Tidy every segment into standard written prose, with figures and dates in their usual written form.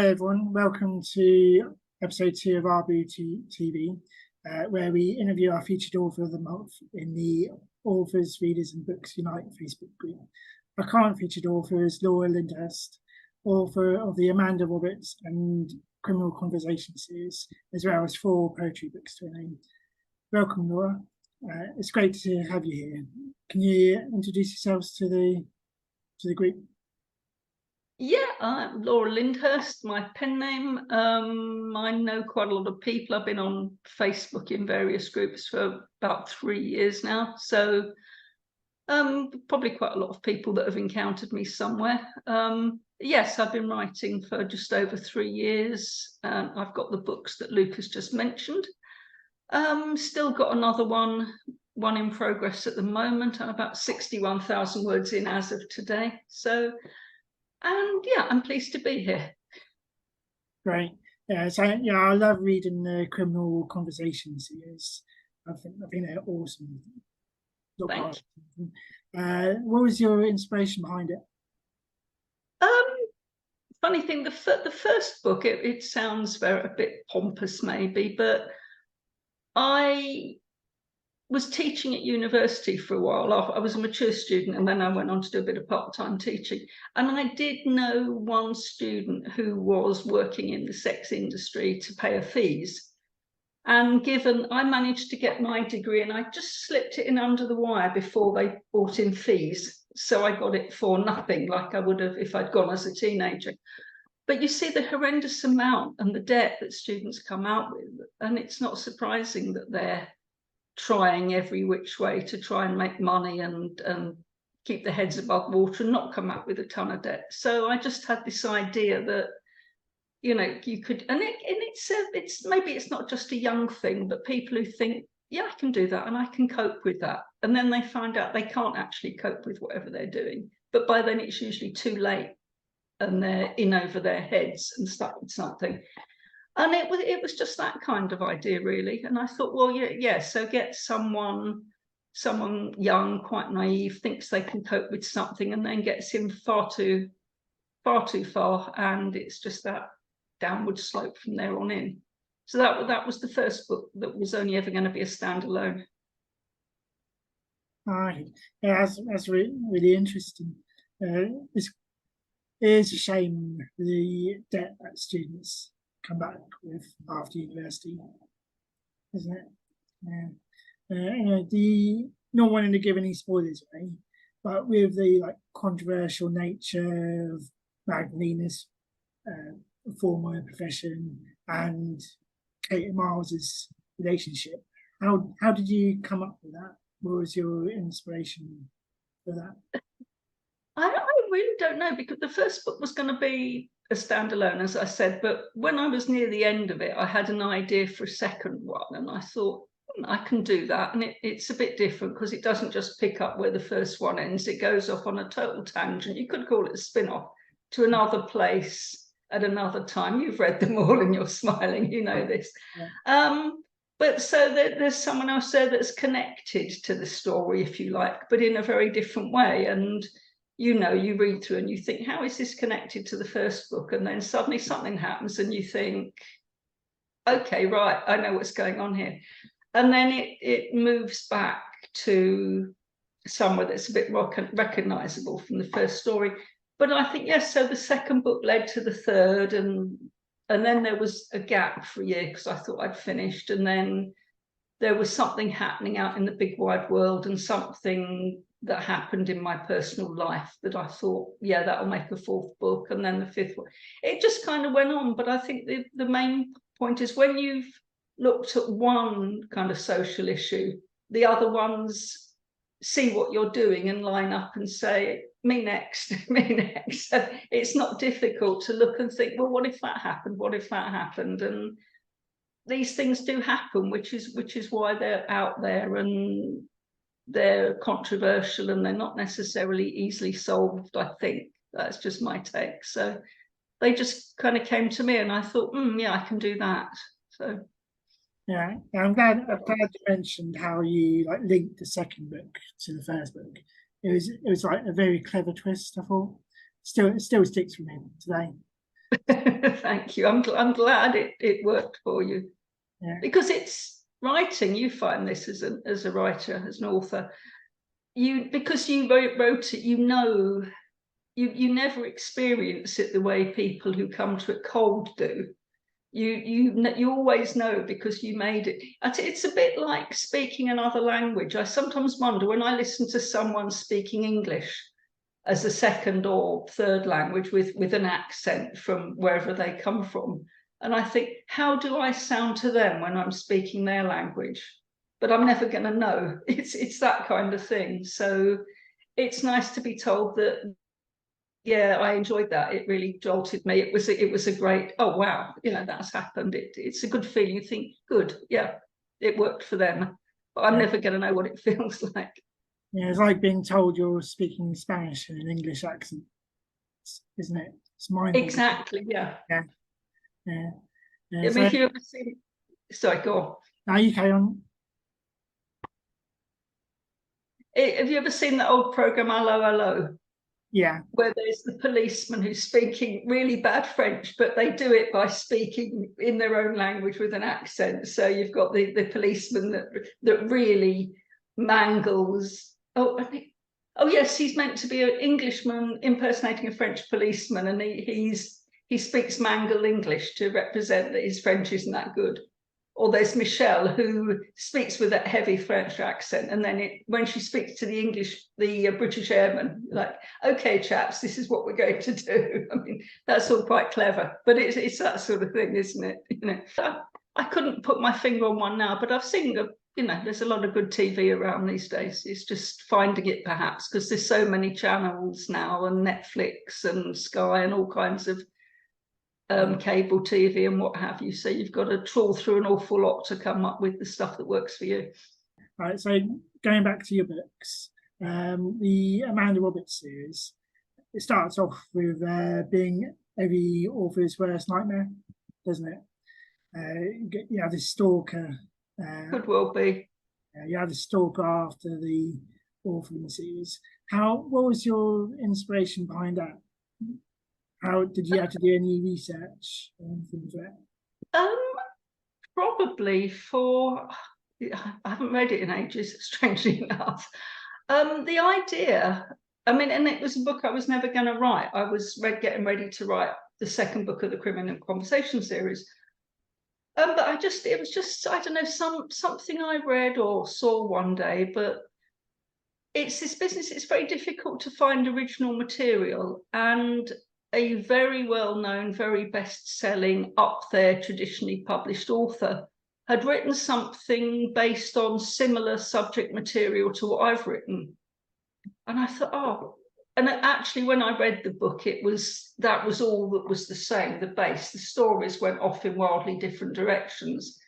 Hi everyone, welcome to episode 2 of RBU TV, where we interview our featured author of the month in the Authors, Readers and Books Unite Facebook group. Our current featured author is Laura Lyndhurst, author of the Amanda Roberts and Criminal Conversation series, as well as 4 poetry books to her name. Welcome, Laura. It's great to have you here. Can you introduce yourselves to the group? Yeah, I'm Laura Lyndhurst, my pen name. I know quite a lot of people. I've been on Facebook in various groups for about 3 years now. So probably quite a lot of people that have encountered me somewhere. Yes, I've been writing for just over 3 years. I've got the books that Luke has just mentioned. Still got another one in progress at the moment. I'm about 61,000 words in as of today. So. And yeah, I'm pleased to be here. Great. Yeah, so I love reading the Criminal Conversation series. I think they're awesome. Thank you. What was your inspiration behind it? Funny thing, the first book, it sounds a bit pompous maybe, but I was teaching at university for a while. I was a mature student and then I went on to do a bit of part-time teaching. And I did know one student who was working in the sex industry to pay her fees. And given I managed to get my degree and I just slipped it in under the wire before they brought in fees. So I got it for nothing, like I would have if I'd gone as a teenager. But you see the horrendous amount and the debt that students come out with. And it's not surprising that they're trying every which way to try and make money and keep their heads above water and not come up with a ton of debt. So I just had this idea that, you know, you could, and it's maybe it's not just a young thing, but people who think, yeah, I can do that and I can cope with that. And then they find out they can't actually cope with whatever they're doing. But by then it's usually too late and they're in over their heads and stuck with something. And it was just that kind of idea, really. And I thought, well, yeah. So get someone young, quite naive, thinks they can cope with something, and then gets him far too far, and it's just that downward slope from there on in. So that was the first book that was only ever going to be a standalone. Right. Yeah, that's really interesting. It is a shame the debt that students come back with after university, isn't it? Yeah. Not wanting to give any spoilers away, but with the controversial nature of Magdalena's former profession and Kate and Miles's relationship, how did you come up with that? What was your inspiration for that? I really don't know, because the first book was going to be a standalone, as I said, but when I was near the end of it, I had an idea for a second one, and I thought, I can do that. And it's a bit different because it doesn't just pick up where the first one ends. It goes off on a total tangent. You could call it a spin-off to another place at another time. You've read them all and you're smiling, you know this. Yeah. But so there's someone else there that's connected to the story, if you like, but in a very different way. And you know, you read through and you think, how is this connected to the first book? And then suddenly something happens and you think, okay, right, I know what's going on here. And then it moves back to somewhere that's a bit recognizable from the first story. But I think, yes, so the second book led to the third, and then there was a gap for a year because I thought I'd finished. And then there was something happening out in the big wide world and something that happened in my personal life that I thought, yeah, that'll make a fourth book. And then the fifth one, it just kind of went on. But I think the main point is when you've looked at one kind of social issue, the other ones see what you're doing and line up and say, me next, me next. So it's not difficult to look and think, well, what if that happened? What if that happened? And these things do happen, which is why they're out there and they're controversial and they're not necessarily easily solved. I think that's just my take. So they just kind of came to me and I thought, yeah, I can do that. So yeah, I'm glad you mentioned how you linked the second book to the first book. It was like a very clever twist, I thought. It still sticks with me today. Thank you. I'm glad it worked for you. Yeah. Because it's writing. You find this as a writer, as an author. Because you wrote it, you never experience it the way people who come to it cold do. You always know because you made it. It's a bit like speaking another language. I sometimes wonder when I listen to someone speaking English as a second or third language with an accent from wherever they come from, and I think, how do I sound to them when I'm speaking their language? But I'm never going to know. It's that kind of thing. So it's nice to be told that, yeah, I enjoyed that. It really jolted me. It was a great, oh wow, that's happened. It's a good feeling. You think, good, yeah, it worked for them. But I'm never going to know what it feels like. Yeah, it's like being told you're speaking Spanish in an English accent, isn't it? It's mind-boggling. Exactly, yeah. Yeah. Yeah. I mean, if you ever seen, sorry, go on. Now you carry on. Have you ever seen that old program, Hello, Hello? Yeah. Where there's the policeman who's speaking really bad French, but they do it by speaking in their own language with an accent. So you've got the policeman that really mangles. Oh yes, he's meant to be an Englishman impersonating a French policeman, and he speaks mangled English to represent that his French isn't that good. Or there's Michelle, who speaks with that heavy French accent, and then when she speaks to the British airman, like, okay, chaps, this is what we're going to do. I mean, that's all quite clever, but it's that sort of thing, isn't it? I couldn't put my finger on one now, but I've seen, there's a lot of good TV around these days. It's just finding it, perhaps, because there's so many channels now, and Netflix and Sky and all kinds of cable TV and what have you. So you've got to trawl through an awful lot to come up with the stuff that works for you. Right. So going back to your books, the Amanda Roberts series, it starts off with being every author's worst nightmare, doesn't it? You have this stalker. Could well be. You have a stalker after the author in the series. What was your inspiration behind that? How did you have to do any research or anything for that? Probably I haven't read it in ages, strangely enough. The idea, I mean, and it was a book I was never going to write. I was getting ready to write the second book of the Criminal Conversation series. But it was just, I don't know, something I read or saw one day, but it's this business, it's very difficult to find original material, and a very well-known, very best-selling, up there, traditionally published author had written something based on similar subject material to what I've written. And I thought, oh, and actually when I read the book, that was all that was the same, the base. The stories went off in wildly different directions.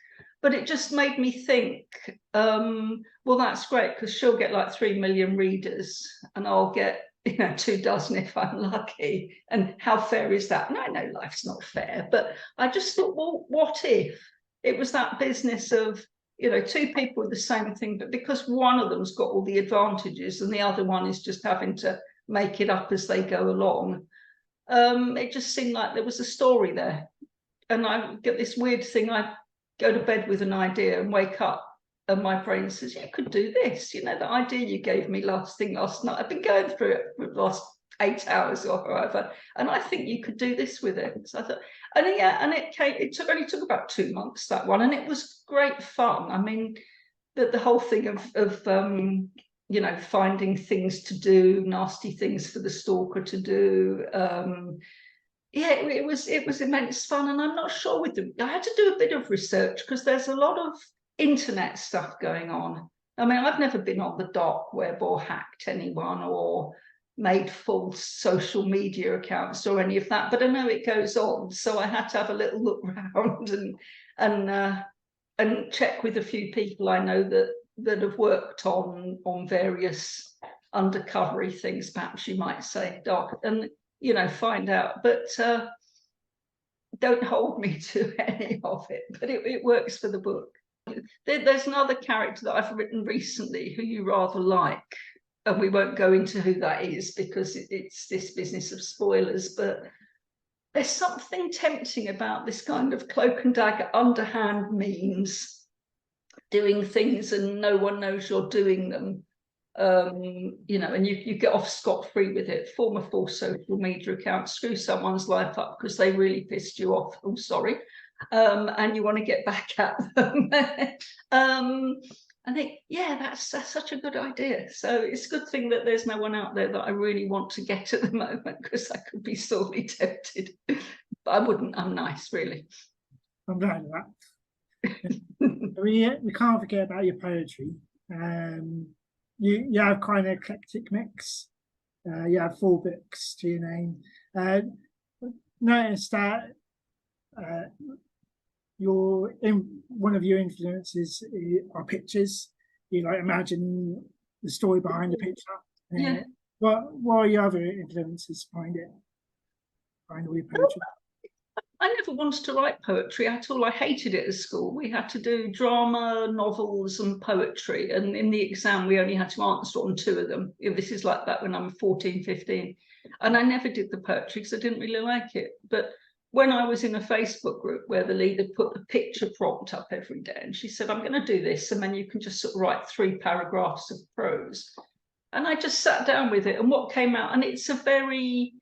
But it just made me think, well, that's great, because she'll get like 3 million readers and I'll get 24 if I'm lucky. And how fair is that? And I know life's not fair, but I just thought, well, what if it was that business of, two people with the same thing, but because one of them's got all the advantages and the other one is just having to make it up as they go along. It just seemed like there was a story there. And I get this weird thing, I go to bed with an idea and wake up and my brain says, you could do this. The idea you gave me last night, I've been going through it for the last 8 hours or however, and I think you could do this with it. So I thought, and it only took about 2 months, that one, and it was great fun. I mean, the whole thing of finding things to do, nasty things for the stalker to do. It was immense fun, and I'm not sure with them. I had to do a bit of research because there's a lot of internet stuff going on. I mean, I've never been on the dark web or hacked anyone or made false social media accounts or any of that, but I know it goes on. So I had to have a little look around and check with a few people I know that have worked on various undercovery things, perhaps you might say, dark, and find out. But don't hold me to any of it, but it works for the book. There's another character that I've written recently who you rather like, and we won't go into who that is because it's this business of spoilers, but there's something tempting about this kind of cloak and dagger, underhand means, doing things and no one knows you're doing them. You know, and you get off scot-free with it. Form a false social media account, screw someone's life up because they really pissed you off. Oh, sorry. And you want to get back at them. I think, yeah, that's such a good idea. So it's a good thing that there's no one out there that I really want to get at the moment, because I could be sorely tempted. But I wouldn't. I'm nice, really. I'm glad of that. We can't forget about your poetry. You have kind of eclectic mix. You have 4 books to your name. Notice that one of your influences are pictures. You like imagine the story behind the picture. Yeah. What are your other influences behind it? Behind all your poetry? I never wanted to write poetry at all. I hated it at school. We had to do drama, novels and poetry. And in the exam, we only had to answer on 2 of them. This is like that when I'm 14, 15. And I never did the poetry because I didn't really like it. But when I was in a Facebook group where the leader put a picture prompt up every day, and she said, I'm going to do this, and then you can just sort of write 3 paragraphs of prose. And I just sat down with it, and what came out, and it's a very,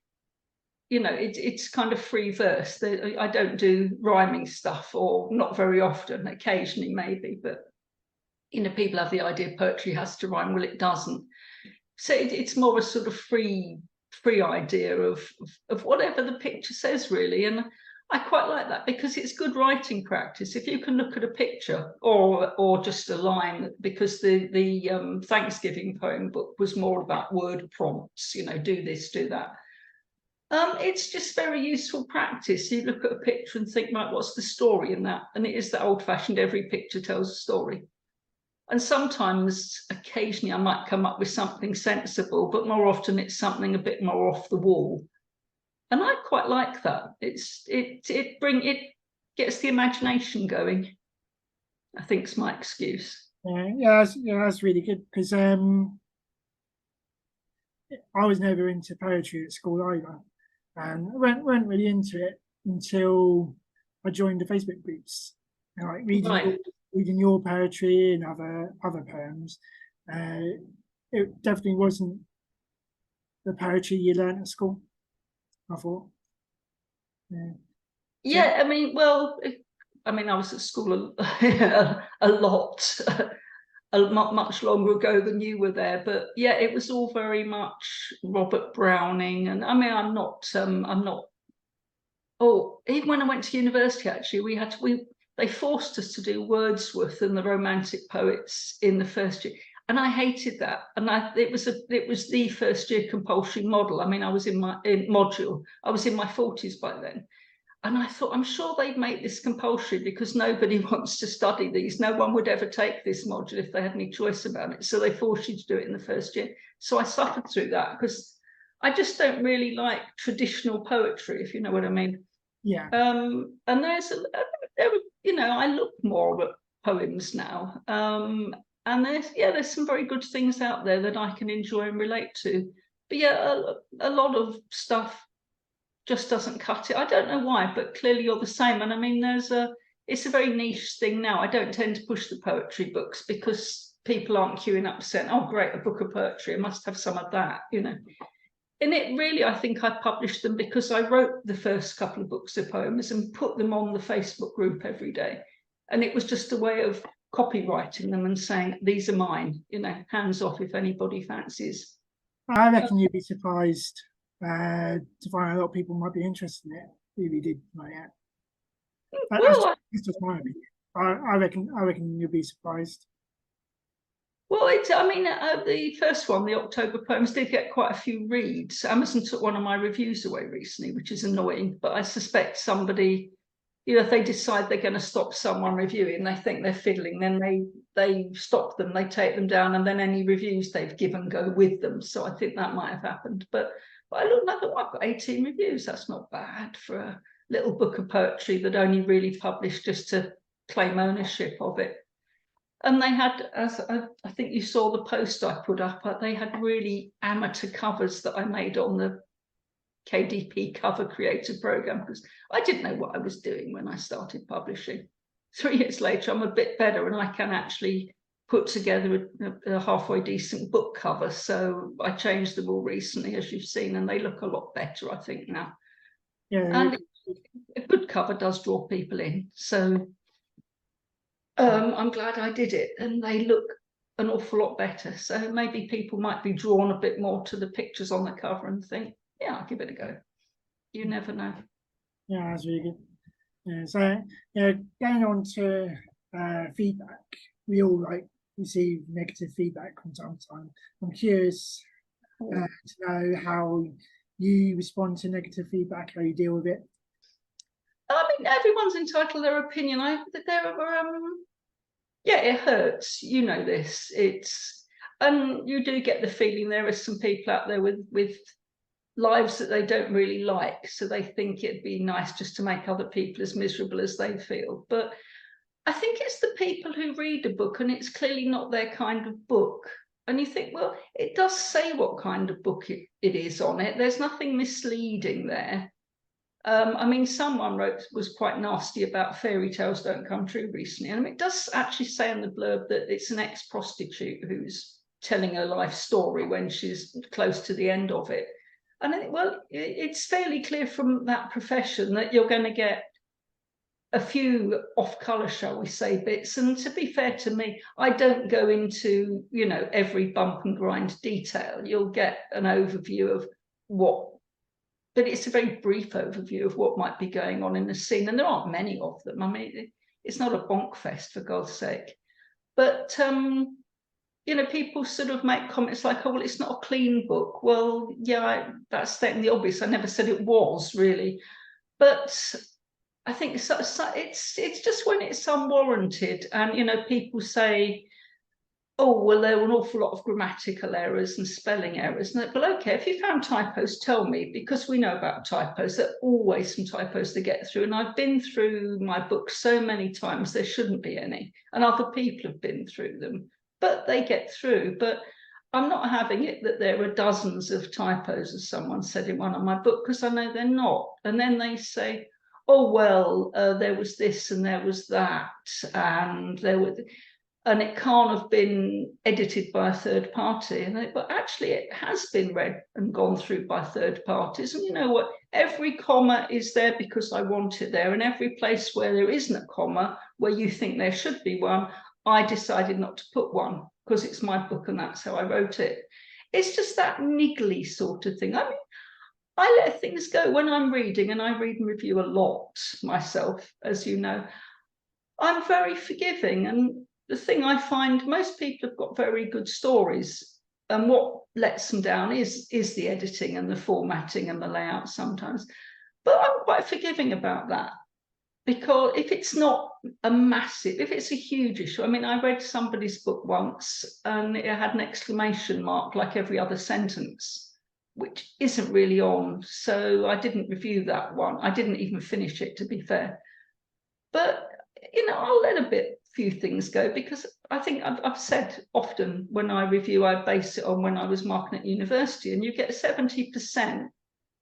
you know, it's kind of free verse. I don't do rhyming stuff, or not very often, occasionally maybe, but, you know, people have the idea poetry has to rhyme. Well, it doesn't. So it's more a sort of free idea of whatever the picture says, really. And I quite like that because it's good writing practice. If you can look at a picture or just a line, because the Thanksgiving poem book was more about word prompts, you know, do this, do that. It's just very useful practice. You look at a picture and think, right, what's the story in that? And it is that old-fashioned, every picture tells a story. And sometimes, occasionally, I might come up with something sensible, but more often it's something a bit more off the wall. And I quite like that. It gets the imagination going, I think is my excuse. Yeah, that's really good, because I was never into poetry at school either, and I weren't really into it until I joined the Facebook groups, and like reading your poetry and other poems. It definitely wasn't the poetry you learned at school, I thought. Yeah, I mean, well, I was at school a lot, much longer ago than you were there, but yeah, it was all very much Robert Browning. And I mean, I'm not. Oh, even when I went to university, actually, they forced us to do Wordsworth and the Romantic poets in the first year, and I hated that. And it was the first year compulsory model. I mean, I was in my 40s by then. And I thought, I'm sure they'd make this compulsory because nobody wants to study these. No one would ever take this module if they had any choice about it. So they forced you to do it in the first year. So I suffered through that because I just don't really like traditional poetry, if you know what I mean. Yeah. And I look more at poems now. And there's some very good things out there that I can enjoy and relate to. But yeah, a lot of stuff just doesn't cut it. I don't know why, but clearly you're the same. And I mean, it's a very niche thing now. I don't tend to push the poetry books because people aren't queuing up saying, oh, great, a book of poetry, I must have some of that, you know. And it really, I think I published them because I wrote the first couple of books of poems and put them on the Facebook group every day. And it was just a way of copywriting them and saying, these are mine, you know, hands off if anybody fancies. I reckon you'd be surprised to find a lot of people might be interested in it. Really did like that. That's just my opinion. I reckon you'll be surprised. Well, the first one, the October poems, did get quite a few reads. Amazon took one of my reviews away recently, which is annoying. But I suspect somebody, you know, if they decide they're going to stop someone reviewing, they think they're fiddling, then they stop them, they take them down, and then any reviews they've given go with them. So I think that might have happened. But I looked like, I've got 18 reviews. That's not bad for a little book of poetry that only really published just to claim ownership of it. And they had, as I think you saw the post I put up, they had really amateur covers that I made on the KDP cover creator program, because I didn't know what I was doing when I started publishing. 3 years later, I'm a bit better and I can actually put together a halfway decent book cover. So I changed them all recently, as you've seen, and they look a lot better, I think, now. Yeah, And a good cover does draw people in. So I'm glad I did it, and they look an awful lot better. So maybe people might be drawn a bit more to the pictures on the cover and think, yeah, I'll give it a go. You never know. yeah, that's really good. Yeah, so going on to feedback, we all receive negative feedback from time to time. I'm curious to know how you respond to negative feedback, how you deal with it. I mean, everyone's entitled to their opinion. Yeah, it hurts. You know this. And you do get the feeling there are some people out there with lives that they don't really like, so they think it'd be nice just to make other people as miserable as they feel. But I think it's the people who read a book and it's clearly not their kind of book. And you think, well, it does say what kind of book it is on it. There's nothing misleading there. I mean, someone was quite nasty about fairy tales don't come true recently. And it does actually say in the blurb that it's an ex-prostitute who's telling her life story when she's close to the end of it. And I think, well, it's fairly clear from that profession that you're going to get a few off-color, shall we say, bits. And to be fair to me, I don't go into, every bump and grind detail. You'll get an overview of but it's a very brief overview of what might be going on in the scene. And there aren't many of them. I mean, it's not a bonk fest, for God's sake. But, people sort of make comments like, oh, well, it's not a clean book. Well, yeah, that's stating the obvious. I never said it was, really. But I think it's just when it's unwarranted and, people say, oh, well, there were an awful lot of grammatical errors and spelling errors. And well, okay, if you found typos, tell me, because we know about typos. There are always some typos to get through. And I've been through my book so many times, there shouldn't be any. And other people have been through them, but they get through. But I'm not having it that there are dozens of typos, as someone said in one of my books, because I know they're not. And then they say, oh, well, there was this and there was that, and and it can't have been edited by a third party. But actually, it has been read and gone through by third parties. And you know what? Every comma is there because I want it there. And every place where there isn't a comma, where you think there should be one, I decided not to put one because it's my book and that's how I wrote it. It's just that niggly sort of thing. I mean, I let things go when I'm reading, and I read and review a lot myself, as you know. I'm very forgiving, and the thing I find, most people have got very good stories, and what lets them down is the editing and the formatting and the layout sometimes. But I'm quite forgiving about that, because if it's not if it's a huge issue, I mean, I read somebody's book once and it had an exclamation mark like every other sentence, which isn't really on. So I didn't review that one. I didn't even finish it, to be fair. But, I'll let few things go, because I think I've said often when I review, I base it on when I was marking at university, and you get 70%,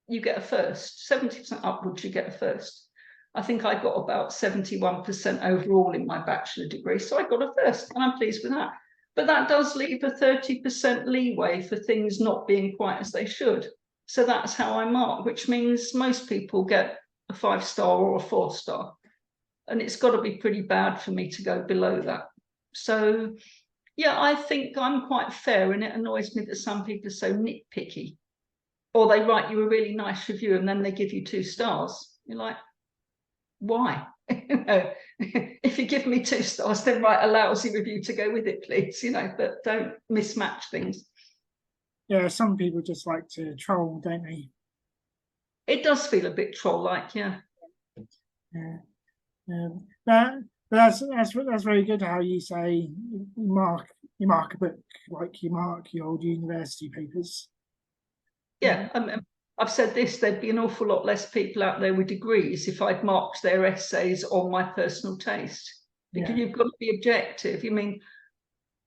you get a first, 70% upwards, you get a first. I think I got about 71% overall in my bachelor degree, so I got a first, and I'm pleased with that. But that does leave a 30% leeway for things not being quite as they should. So that's how I mark, which means most people get a 5-star or a 4-star. And it's got to be pretty bad for me to go below that. So, yeah, I think I'm quite fair, and it annoys me that some people are so nitpicky. Or they write you a really nice review and then they give you 2 stars. You're like, why? If you give me 2 stars, then write a lousy review to go with it, please. But don't mismatch things. Yeah, some people just like to troll, don't they? It does feel a bit troll-like, yeah. Yeah. But that's very good how you say you mark a book like you mark your old university papers. Yeah, I've said this, there'd be an awful lot less people out there with degrees if I'd marked their essays on my personal taste, because you've got to be objective. I mean,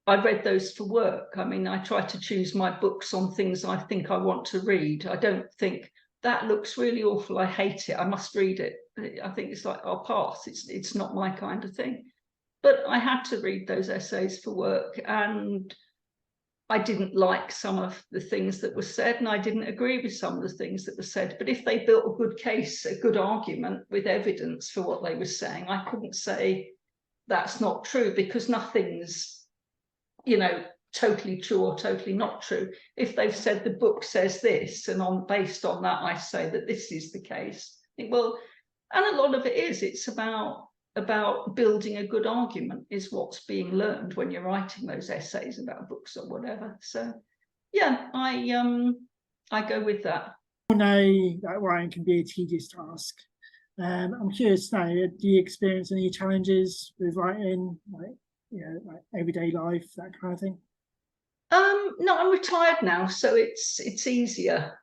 I read those for work. I mean, I try to choose my books on things I think I want to read. I don't think that looks really awful, I hate it, I must read it. I think it's like, I'll pass, it's not my kind of thing. But I had to read those essays for work, and I didn't like some of the things that were said, and I didn't agree with some of the things that were said. But if they built a good case, a good argument with evidence for what they were saying, I couldn't say that's not true, because nothing's, you know, totally true or totally not true. If they've said the book says this, and based on that, I say that this is the case. I think, well, and a lot of it is, it's about building a good argument is what's being learned when you're writing those essays about books or whatever. So yeah, I go with that. I know that writing can be a tedious task. I'm curious to know, do you experience any challenges with writing, like, you know, like everyday life, that kind of thing? No, I'm retired now, so it's easier.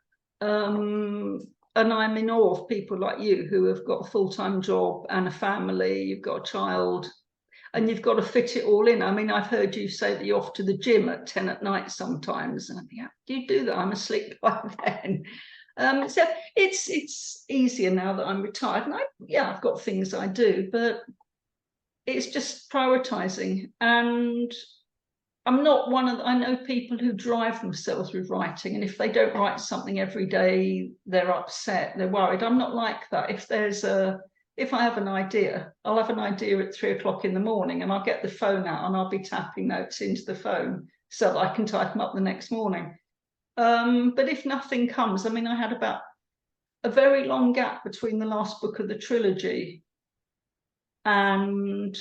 And I'm in awe of people like you who have got a full-time job and a family, you've got a child, and you've got to fit it all in. I mean, I've heard you say that you're off to the gym at 10 at night sometimes, and I think, how do you do that? I'm asleep by then. So it's easier now that I'm retired, and I've got things I do, but it's just prioritizing. And I'm not one of I know people who drive themselves with writing, and if they don't write something every day, they're upset, they're worried. I'm not like that. If I have an idea, I'll have an idea at 3 o'clock in the morning, and I'll get the phone out and I'll be tapping notes into the phone so that I can type them up the next morning. But if nothing comes, I mean, I had about a very long gap between the last book of the trilogy and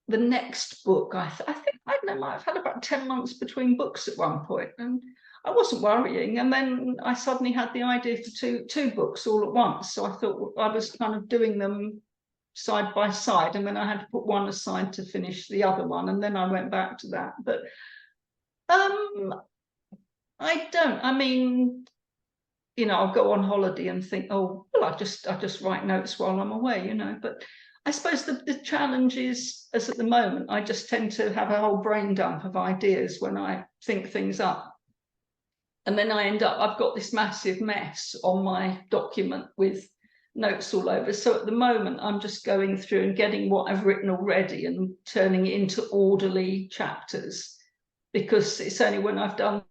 the next book. I think, I don't know, I've had about 10 months between books at one point, and I wasn't worrying. And then I suddenly had the idea for two books all at once. So I thought I was kind of doing them side by side, and then I had to put one aside to finish the other one, and then I went back to that. But I mean, you know, I'll go on holiday and think, oh, well, I just write notes while I'm away, you know. But I suppose the challenge is, as at the moment, I just tend to have a whole brain dump of ideas when I think things up. And then I end up, I've got this massive mess on my document with notes all over. So at the moment, I'm just going through and getting what I've written already and turning it into orderly chapters, because it's only when I've done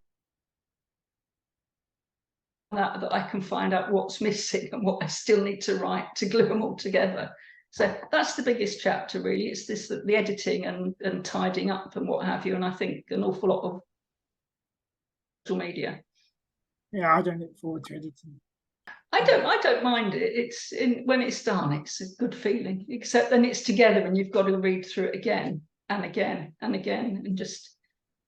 that I can find out what's missing and what I still need to write to glue them all together. So that's the biggest chapter, really. It's this, the editing and tidying up and what have you. And I think an awful lot of social media. Yeah, I don't look forward to editing. I don't mind it. When it's done, it's a good feeling. Except then it's together and you've got to read through it again and again and again, and just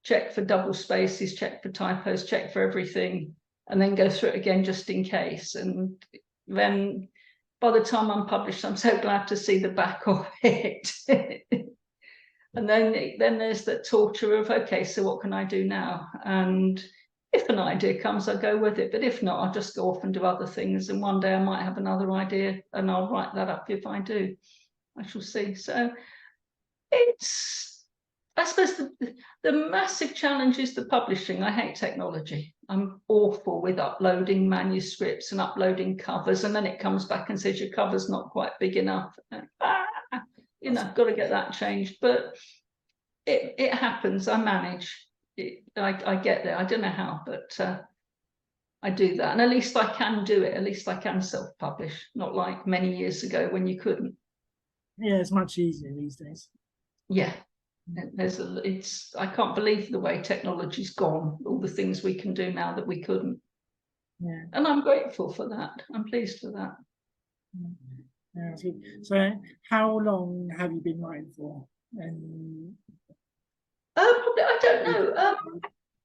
check for double spaces, check for typos, check for everything, and then go through it again just in case. And then by the time I'm published, I'm so glad to see the back of it. And then there's that torture of, okay, so what can I do now? And if an idea comes, I'll go with it. But if not, I'll just go off and do other things. And one day I might have another idea and I'll write that up if I do. I shall see. So I suppose the massive challenge is the publishing. I hate technology. I'm awful with uploading manuscripts and uploading covers, and then it comes back and says your cover's not quite big enough. You know, got to get that changed. But it happens. I manage. I get there. I don't know how, but I do that. And at least I can do it. At least I can self-publish, not like many years ago when you couldn't. Yeah, it's much easier these days. Yeah. I can't believe the way technology's gone, all the things we can do now that we couldn't. Yeah. And I'm grateful for that. I'm pleased for that. Yeah, so how long have you been writing for? Probably, I don't know.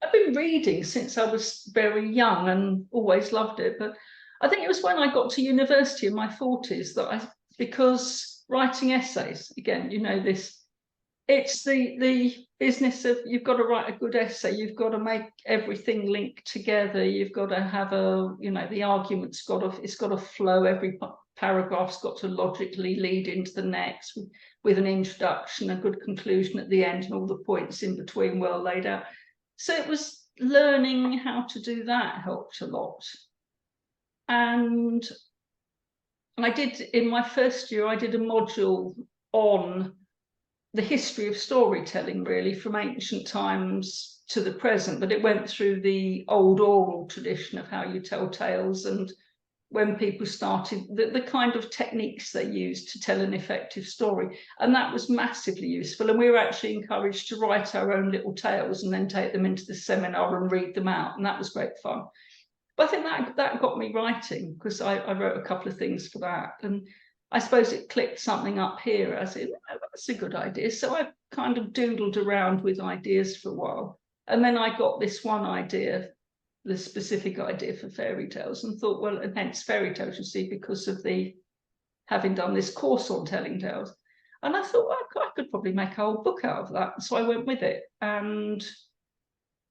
I've been reading since I was very young and always loved it. But I think it was when I got to university in my 40s that because writing essays, again, you know this, it's the business of, you've got to write a good essay, you've got to make everything link together, you've got to have the argument's got to flow, every paragraph's got to logically lead into the next with an introduction, a good conclusion at the end, and all the points in between well laid out. So it was learning how to do that helped a lot. And I did, in my first year, I did a module on the history of storytelling, really, from ancient times to the present, but it went through the old oral tradition of how you tell tales, and when people started, the kind of techniques they used to tell an effective story. And that was massively useful. And we were actually encouraged to write our own little tales and then take them into the seminar and read them out. And that was great fun. But I think that got me writing, because I wrote a couple of things for that. And I suppose it clicked something up here as in, oh, that's a good idea. So I kind of doodled around with ideas for a while. And then I got this one idea, the specific idea for fairy tales, and thought, well, and hence fairy tales, you see, because of the having done this course on telling tales. And I thought, well, I could probably make a whole book out of that. So I went with it. And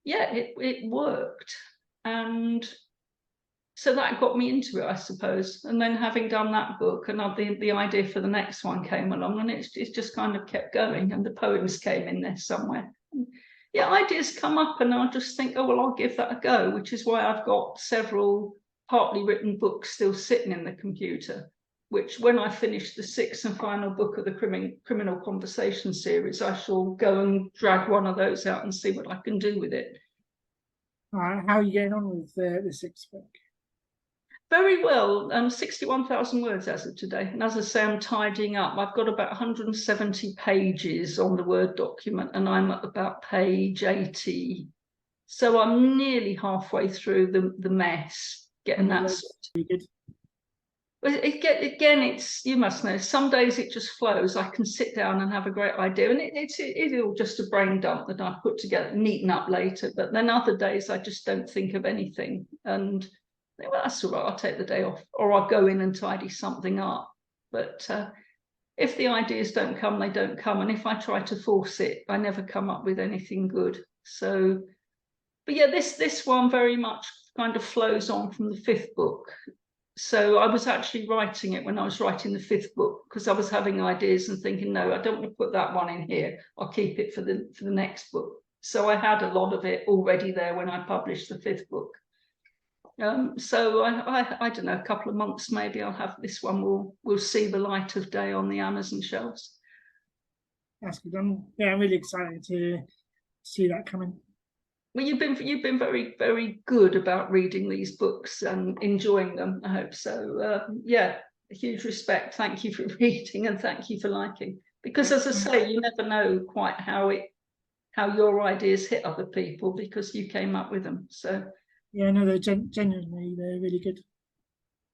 yeah, it worked. And so that got me into it, I suppose. And then having done that book, and the idea for the next one came along, and it's just kind of kept going, and the poems came in there somewhere. Yeah, ideas come up and I'll just think, oh, well, I'll give that a go, which is why I've got several partly written books still sitting in the computer, which when I finish the 6th and final book of the Criminal Conversation series, I shall go and drag one of those out and see what I can do with it. How are you getting on with the 6th book? Very well, 61,000 words as of today. And as I say, I'm tidying up. I've got about 170 pages on the Word document, and I'm at about page 80. So I'm nearly halfway through the mess, getting that sorted. Again, it's, you must know, some days it just flows. I can sit down and have a great idea, and it's all just a brain dump that I put together, neaten up later. But then other days I just don't think of anything, and well, that's all right, I'll take the day off, or I'll go in and tidy something up. But if the ideas don't come, they don't come. And if I try to force it, I never come up with anything good. So, but yeah, this one very much kind of flows on from the 5th book. So I was actually writing it when I was writing the 5th book, because I was having ideas and thinking, no, I don't want to put that one in here. I'll keep it for the next book. So I had a lot of it already there when I published the 5th book. So I don't know, a couple of months maybe I'll have this one will see the light of day on the Amazon shelves. That's good. I'm really excited to see that coming. Well, you've been very, very good about reading these books and enjoying them, I hope so. Yeah, huge respect. Thank you for reading, and thank you for liking. Because as I say, you never know quite how your ideas hit other people, because you came up with them. So yeah, no, they're genuinely, they're really good.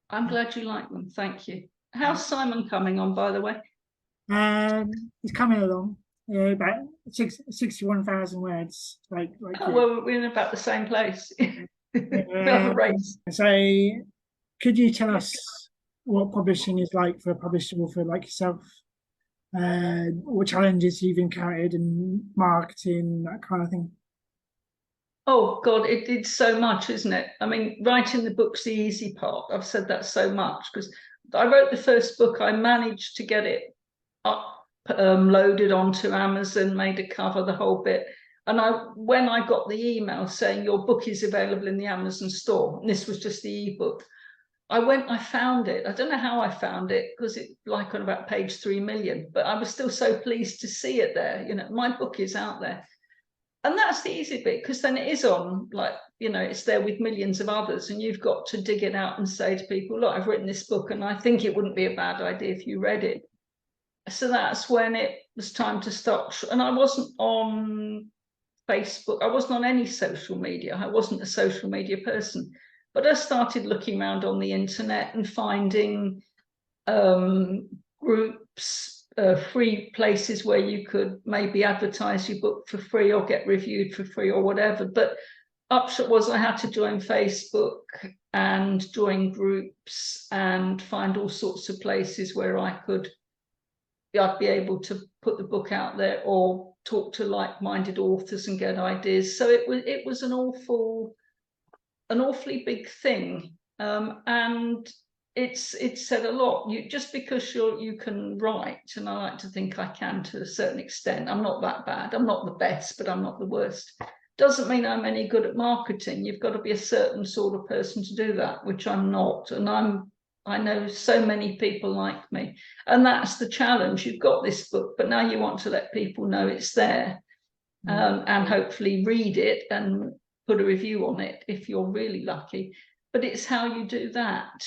I'm glad you like them. Thank you. How's Simon coming on, by the way? He's coming along. Yeah, about 61,000 words. Like oh, well, we're in about the same place. Another race. So, could you tell us what publishing is like for a published author like yourself? What challenges you've encountered in marketing, that kind of thing? Oh God, it's so much, isn't it? I mean, writing the book's the easy part. I've said that so much, because I wrote the first book. I managed to get it up, loaded onto Amazon, made a cover, the whole bit. And when I got the email saying your book is available in the Amazon store, and this was just the ebook, I found it. I don't know how I found it, because it's like on about page 3 million, but I was still so pleased to see it there. You know, my book is out there. And that's the easy bit, because then it is on, like, you know, it's there with millions of others, and you've got to dig it out and say to people, look, I've written this book and I think it wouldn't be a bad idea if you read it. So that's when it was time to start. And I wasn't on Facebook. I wasn't on any social media. I wasn't a social media person. But I started looking around on the internet and finding groups, free places where you could maybe advertise your book for free or get reviewed for free or whatever. But upshot was I had to join Facebook and join groups and find all sorts of places where I'd be able to put the book out there or talk to like-minded authors and get ideas. So it was an awfully big thing, and it's said a lot. Just because you can write, and I like to think I can to a certain extent. I'm not that bad. I'm not the best, but I'm not the worst. Doesn't mean I'm any good at marketing. You've got to be a certain sort of person to do that, which I'm not. And I know so many people like me. And that's the challenge. You've got this book, but now you want to let people know it's there, and hopefully read it and put a review on it if you're really lucky. But it's how you do that.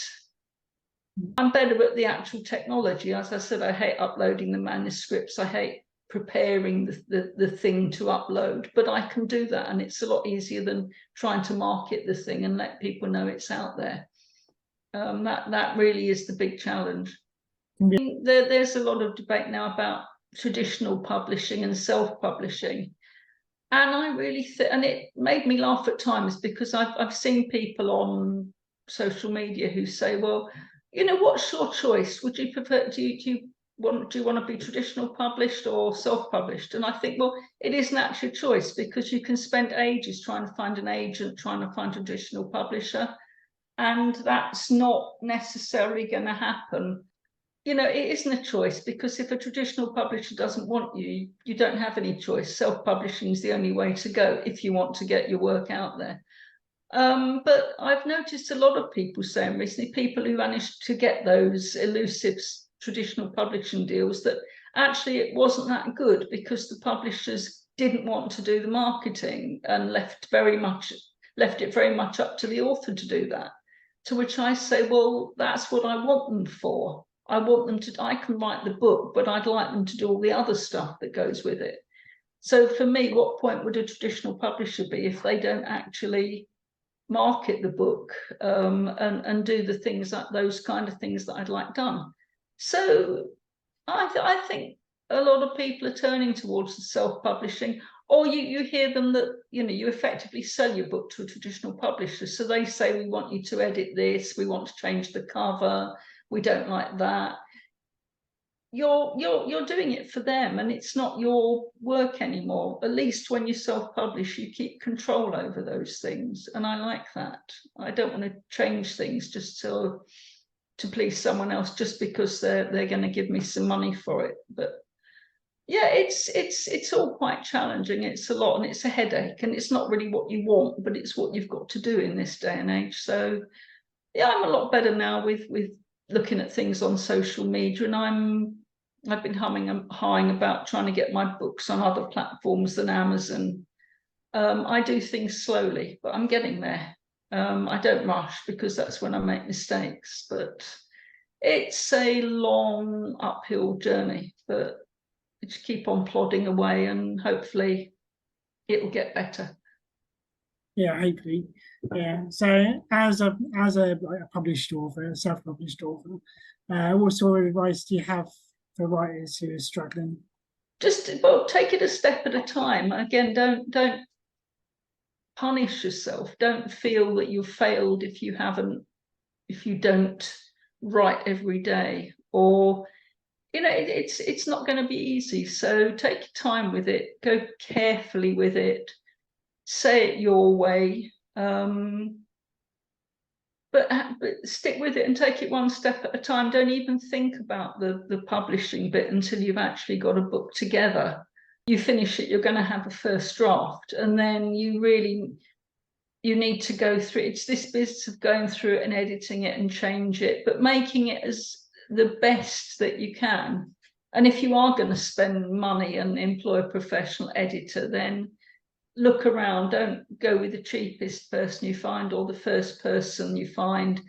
I'm better at the actual technology. As I said, I hate uploading the manuscripts. I hate preparing the thing to upload, but I can do that, and it's a lot easier than trying to market the thing and let people know it's out there. That really is the big challenge. There's a lot of debate now about traditional publishing and self-publishing, and I really and it made me laugh at times, because I've seen people on social media who say, well, you know, what's your choice? Would you prefer, do you want to be traditional published or self-published? And I think, well, it isn't actually a choice, because you can spend ages trying to find an agent, trying to find a traditional publisher, and that's not necessarily going to happen. You know, it isn't a choice, because if a traditional publisher doesn't want you, you don't have any choice. Self-publishing is the only way to go if you want to get your work out there. But I've noticed a lot of people saying recently, people who managed to get those elusive traditional publishing deals, that actually it wasn't that good, because the publishers didn't want to do the marketing and left it very much up to the author to do that. To which I say, well, that's what I want them for. I can write the book, but I'd like them to do all the other stuff that goes with it. So for me, what point would a traditional publisher be if they don't actually market the book, and do the things, like those kind of things that I'd like done? So I think a lot of people are turning towards the self-publishing, or you hear them that, you know, you effectively sell your book to a traditional publisher. So they say, we want you to edit this, we want to change the cover, we don't like that. You're doing it for them, and it's not your work anymore. At least when you self-publish, you keep control over those things, and I like that. I don't want to change things just to please someone else, just because they're going to give me some money for it. But yeah, it's all quite challenging. It's a lot, and it's a headache, and it's not really what you want, but it's what you've got to do in this day and age. So yeah, I'm a lot better now with looking at things on social media, and I've been humming and hawing about trying to get my books on other platforms than Amazon. I do things slowly, but I'm getting there. I don't rush, because that's when I make mistakes, but it's a long uphill journey, but just keep on plodding away, and hopefully it will get better. Yeah, hopefully. Yeah. So as a published author, self-published author, what sort of advice do you have for writers who are struggling? Just, well, take it a step at a time. Again, don't punish yourself. Don't feel that you've failed if you don't write every day, or, you know, it's not going to be easy. So take your time with it, go carefully with it, say it your way, but stick with it and take it one step at a time. Don't even think about the publishing bit until you've actually got a book together. You finish it, you're going to have a first draft, and then you need to go through. It's this business of going through it and editing it and change it, but making it as the best that you can. And if you are going to spend money and employ a professional editor, then look around. Don't go with the cheapest person you find or the first person you find.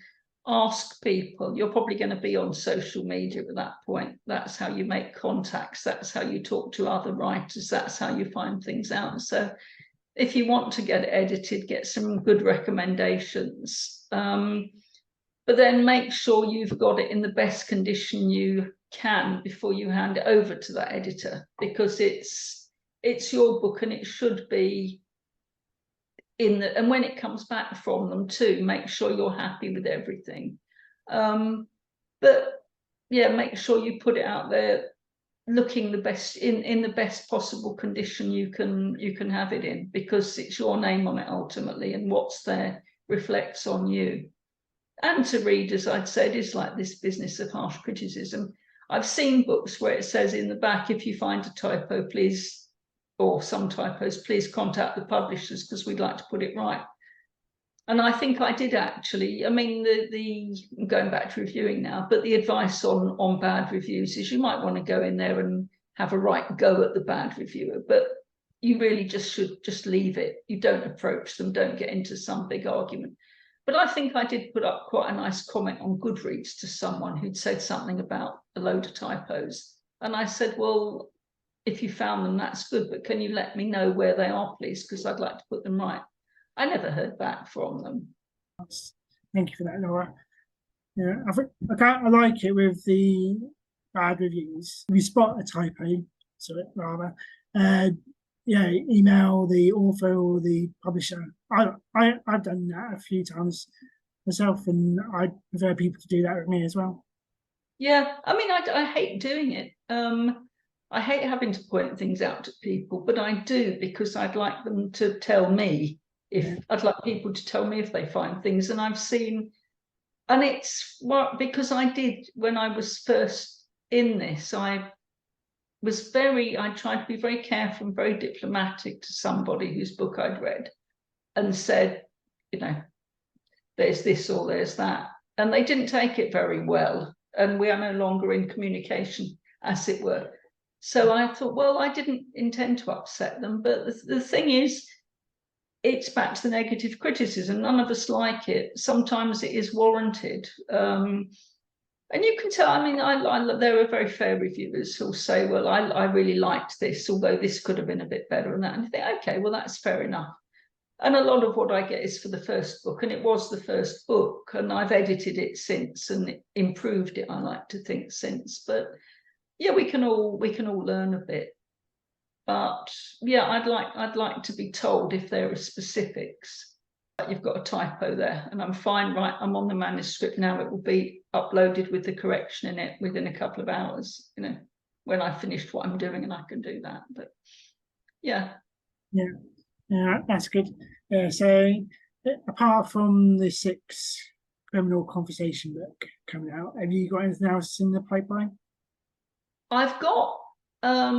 Ask people. You're probably going to be on social media at that point. That's how you make contacts. That's how you talk to other writers. That's how you find things out. So if you want to get it edited, get some good recommendations. But then make sure you've got it in the best condition you can before you hand it over to that editor, because it's your book, and it should be and when it comes back from them too, make sure you're happy with everything. But yeah, make sure you put it out there looking the best, in the best possible condition you can have it in, because it's your name on it ultimately, and what's there reflects on you. And to readers, I'd say it is like this business of harsh criticism. I've seen books where it says in the back, if you find a typo, please or some typos, please contact the publishers because we'd like to put it right. And I think I did actually. I mean, I'm going back to reviewing now, but the advice on bad reviews is you might want to go in there and have a right go at the bad reviewer, but you really should just leave it. You don't approach them, don't get into some big argument. But I think I did put up quite a nice comment on Goodreads to someone who'd said something about a load of typos. And I said, well, if you found them, that's good, but can you let me know where they are, please? Because I'd like to put them right. I never heard back from them. Thank you for that, Laura. Yeah, I like it with the bad reviews. If you spot a typo, email the author or the publisher. I've done that a few times myself, and I prefer people to do that with me as well. Yeah, I mean, I hate doing it. I hate having to point things out to people, but I do because I'd like them to tell me I'd like people to tell me if they find things. And I've seen, and it's because I did when I was first in this, I tried to be very careful and very diplomatic to somebody whose book I'd read and said, there's this or there's that. And they didn't take it very well. And we are no longer in communication, as it were. So I thought, well, I didn't intend to upset them. But the thing is, it's back to the negative criticism. None of us like it. Sometimes it is warranted. And you can tell, I mean, there are very fair reviewers who'll say, well, I really liked this, although this could have been a bit better than that. And you think, okay, well, that's fair enough. And a lot of what I get is for the first book, and it was the first book, and I've edited it since and improved it, I like to think, since. But yeah, we can all learn a bit. But yeah, I'd like to be told if there are specifics. You've got a typo there, and I'm fine, right? I'm on the manuscript now. It will be uploaded with the correction in it within a couple of hours, when I've finished what I'm doing, and I can do that. But yeah. Yeah, that's good. Yeah, so apart from the 6 criminal conversation book coming out, have you got anything else in the pipeline? I've got a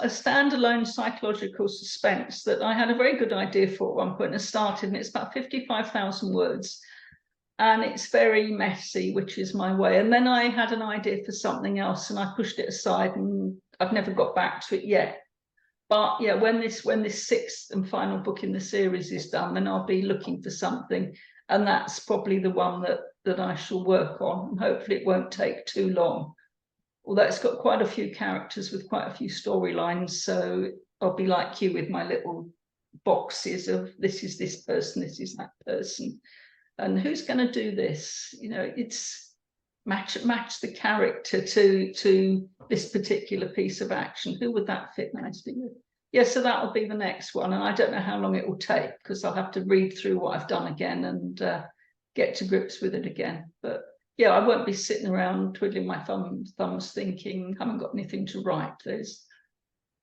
standalone psychological suspense that I had a very good idea for at one point and started, and it's about 55,000 words, and it's very messy, which is my way. And then I had an idea for something else, and I pushed it aside, and I've never got back to it yet. But yeah, when this 6th and final book in the series is done, then I'll be looking for something, and that's probably the one that I shall work on. And hopefully, it won't take too long. Although it's got quite a few characters with quite a few storylines, so I'll be like you with my little boxes of this is this person, this is that person, and who's going to do this? It's match the character to this particular piece of action. Who would that fit nicely with? Yeah, so that will be the next one, and I don't know how long it will take because I'll have to read through what I've done again and get to grips with it again. But yeah, I won't be sitting around twiddling my thumbs thinking, haven't got anything to write. There's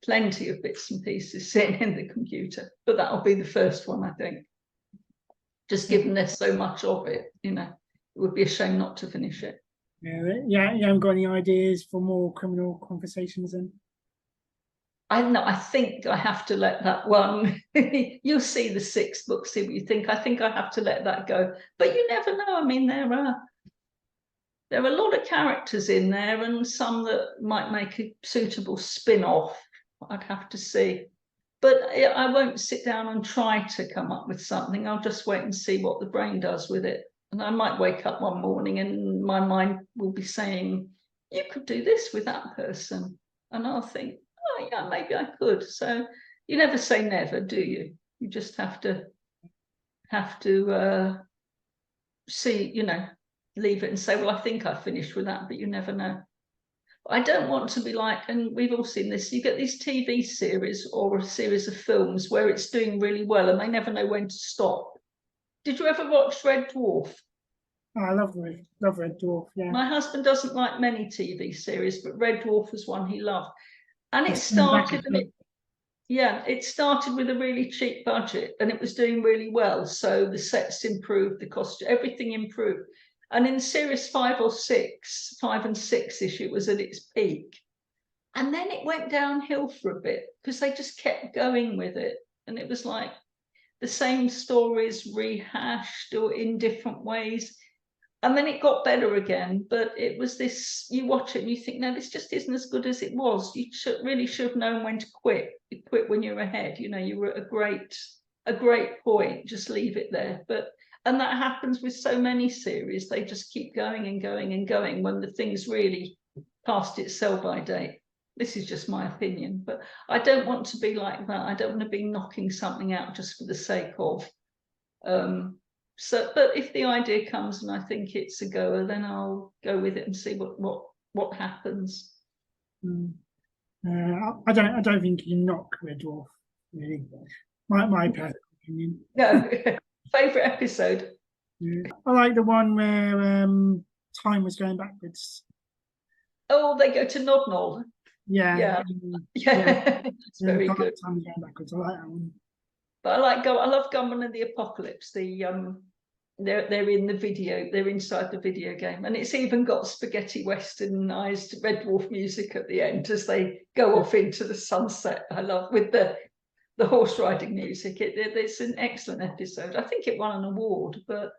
plenty of bits and pieces sitting in the computer, but that'll be the first one, I think. Just given there's so much of it, it would be a shame not to finish it. Yeah, you haven't got any ideas for more criminal conversations then? I think I have to let that one. You'll see the 6th book, see what you think. I think I have to let that go. But you never know. I mean, there are a lot of characters in there, and some that might make a suitable spin-off. I'd have to see. But I won't sit down and try to come up with something. I'll just wait and see what the brain does with it. And I might wake up one morning and my mind will be saying, you could do this with that person. And I'll think, oh yeah, maybe I could. So you never say never, do you? You just have to see, leave it and say, well, I think I finished with that, but you never know. I don't want to be like, and we've all seen this, you get these TV series or a series of films where it's doing really well and they never know when to stop. Did you ever watch Red Dwarf? Oh, I love Red Dwarf, yeah. My husband doesn't like many TV series, but Red Dwarf was one he loved. And it started with a really cheap budget and it was doing really well. So the sets improved, the costume, everything improved. And in series 5 and 6 issue, it was at its peak. And then it went downhill for a bit because they just kept going with it. And it was like the same stories rehashed or in different ways. And then it got better again, but it was this, you watch it and you think, no, this just isn't as good as it was. You really should have known when to quit. You quit when you're ahead, you know, you were at a great point, just leave it there. And that happens with so many series. They just keep going and going and going when the thing's really past its sell-by date. This is just my opinion, but I don't want to be like that. I don't want to be knocking something out just for the sake of. But if the idea comes and I think it's a goer, then I'll go with it and see what happens. I don't think you knock Red Dwarf, really. My personal opinion. No, favourite episode. I like the one where time was going backwards. Oh, they go to Nod Nod. Yeah. It's very good. Time was going backwards. I like that one. But I love Gunman and the Apocalypse. They're in the video, they're inside the video game, and it's even got spaghetti westernized Red Dwarf music at the end as they go off into the sunset. I love with the horse riding music. It's an excellent episode. I think it won an award, but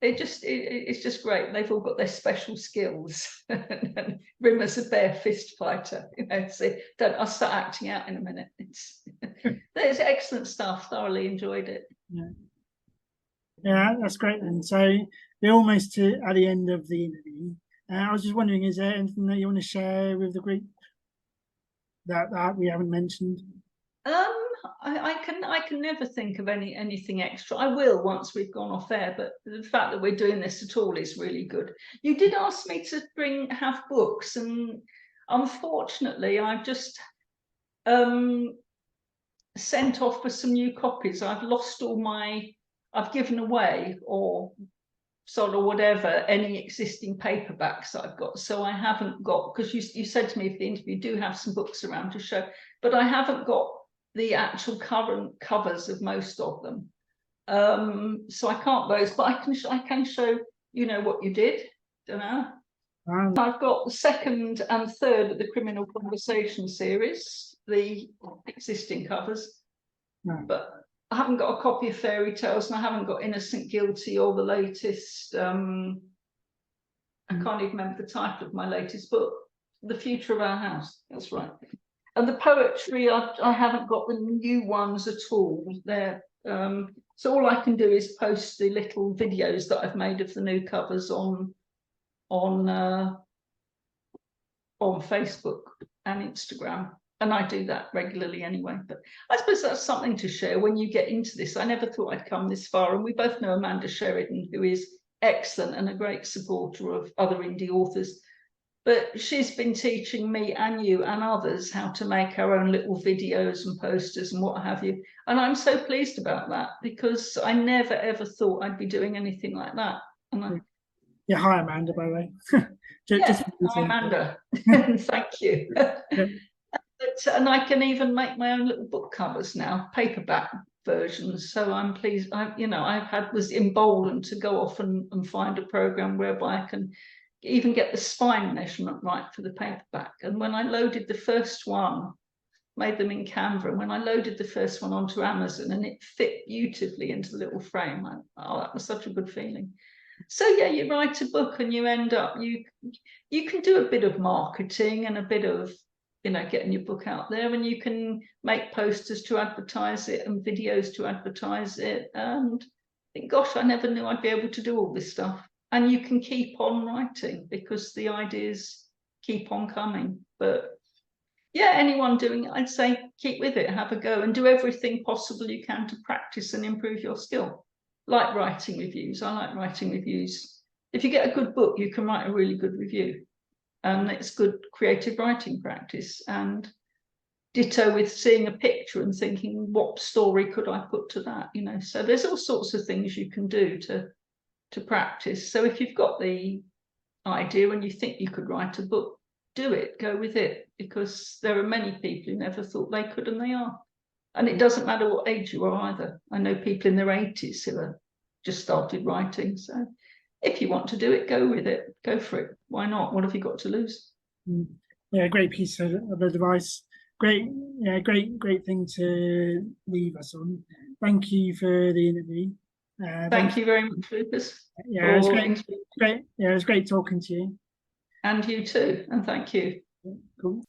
it's just great. They've all got their special skills. And Rimmer's a bare fist fighter, you know. So I'll start acting out in a minute. There's excellent stuff. Thoroughly enjoyed it. Yeah, that's great then. So we're almost at the end of the interview. I was just wondering, is there anything that you want to share with the group that we haven't mentioned? I can never think of anything extra. I will once we've gone off air, but the fact that we're doing this at all is really good. You did ask me to have books, and unfortunately I've just sent off for some new copies. I've lost I've given away or sold or whatever any existing paperbacks that I've got. So I haven't got, because you said to me for the interview, do have some books around to show, but I haven't got the actual current covers of most of them. So I can't those, but I can show, you know, what you did. Don't know. I've got the second and third of the Criminal Conversation series, the existing covers, but I haven't got a copy of Fairy Tales, and I haven't got Innocent Guilty or the latest. I can't even remember the title of my latest book, The Future of Our House. That's right. And the poetry, I haven't got the new ones at all. They're so all I can do is post the little videos that I've made of the new covers on Facebook and Instagram. And I do that regularly anyway. But I suppose that's something to share when you get into this. I never thought I'd come this far. And we both know Amanda Sheridan, who is excellent and a great supporter of other indie authors. But she's been teaching me and you and others how to make our own little videos and posters and what have you. And I'm so pleased about that, because I never, ever thought I'd be doing anything like that. And hi, Amanda, by the way. Hi, Amanda. Thank you. And I can even make my own little book covers now, paperback versions. So I'm pleased. Was emboldened to go off and find a program whereby I can even get the spine measurement right for the paperback. And when I loaded the first one, made them in Canva, and when I loaded the first one onto Amazon and it fit beautifully into the little frame, that was such a good feeling. So yeah, you write a book and you end up, you can do a bit of marketing and a bit of, getting your book out there, and you can make posters to advertise it and videos to advertise it. And I think, gosh, I never knew I'd be able to do all this stuff. And you can keep on writing because the ideas keep on coming. But yeah, anyone doing it, I'd say keep with it, have a go, and do everything possible you can to practice and improve your skill. Like writing reviews. I like writing reviews. If you get a good book, you can write a really good review. And it's good creative writing practice. And ditto with seeing a picture and thinking, what story could I put to that? So there's all sorts of things you can do to practice. So if you've got the idea and you think you could write a book, do it, go with it, because there are many people who never thought they could, and they are. And it doesn't matter what age you are either. I know people in their 80s who have just started writing. So if you want to do it, go with it, go for it. Why not? What have you got to lose? yeah, great piece of advice. Great, yeah, great thing to leave us on. Thank you for the interview. Thank you very much, Lucas, Yeah, it was for great. Yeah, it was great talking to you. and you too, and thank you. Cool.